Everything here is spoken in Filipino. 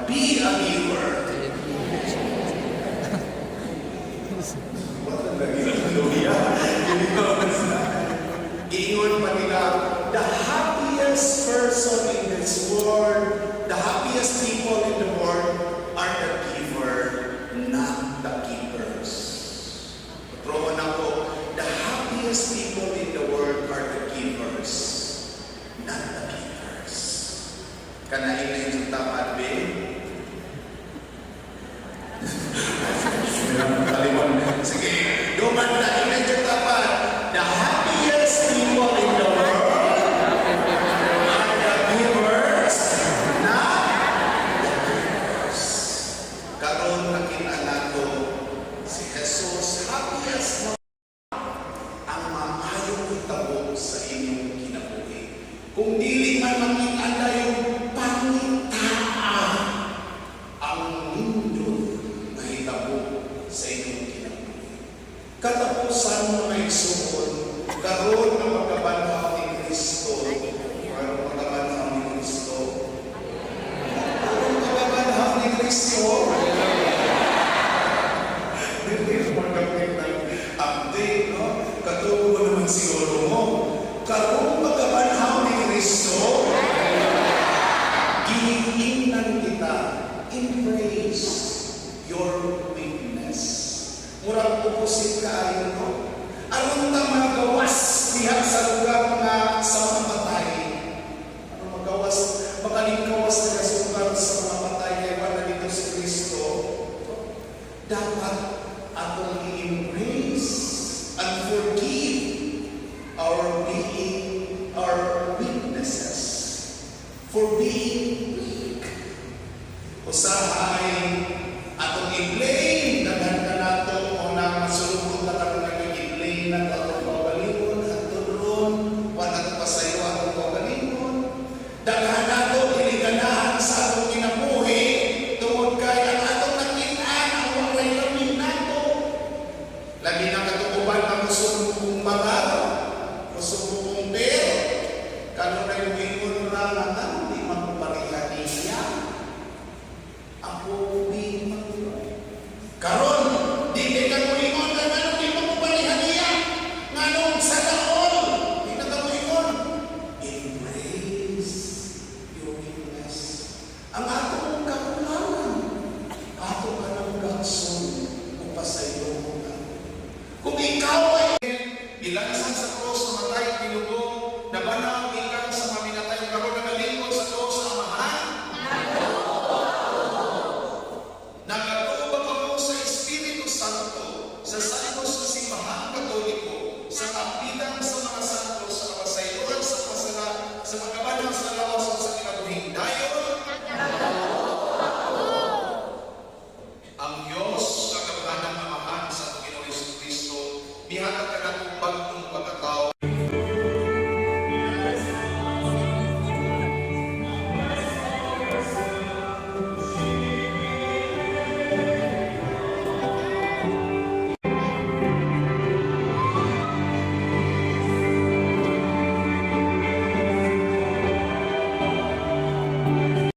Be a giver. Iingon pa nila, the happiest person in this world, the happiest people in the world are the giver, not the keepers. Promo na po, the happiest people in the world are the givers, not the keepers. Kanain na yung tapat, babe? Sige, duman na yung tapat. The happiest people in the world are the givers, not the keepers. Karon nakilala ko si Jesus, happiest na ang maayong itabo sa inyong kinabuhi. Kung dili man makikita yung pangitaan ang nindot na hitabo sa inyong kinabuhi. Katapusan mo na isuon, karoon ng pagkabanhaw ni Kristo. Karoon pagkabanhaw ni Kristo. Karoon pagkabanhaw ni Kristo. Hindi mo magkakit ng update, no? Katubo naman siguro mo. Karoon pagkabanhaw ni Kristo. Giingnan kita. Embrace your weakness. Murang opposite kaayon ko. Aron ta magawas diha sa lugar nga sa mga patay. Aron magawas, makalingkawas na sa lugar sa mga patay kay wala dito si Kristo. Dapat atong i-embrace and forgive our weaknesses for being weak. Usahay atong i-blame daghan ka nato o na masulubot na kami nag-i-blame na atong pagalingon at turon wala pasayo atong pagalingon daghan nato iliganahan sa atong kinabuhi tungod kay ang atong nakitaan ang walay lamin nato lagi na katukuban ang musumbong bagal musumbong pero kano na yung ingon na lang di magparihan niya ako karon di ka mo ingon na ano di mo palihan niya nganong sa taon di na ka mo ingon embrace your weakness ang atong kakulangan ato ka ng gakson kung pasayo mo na kung ikaw ay ilagsan sa cross na matay tinugo na banaw ikan sa maminatay karon na nalingkod sa cross sa amahan nagatuo ba mo sa Espiritu Santo sa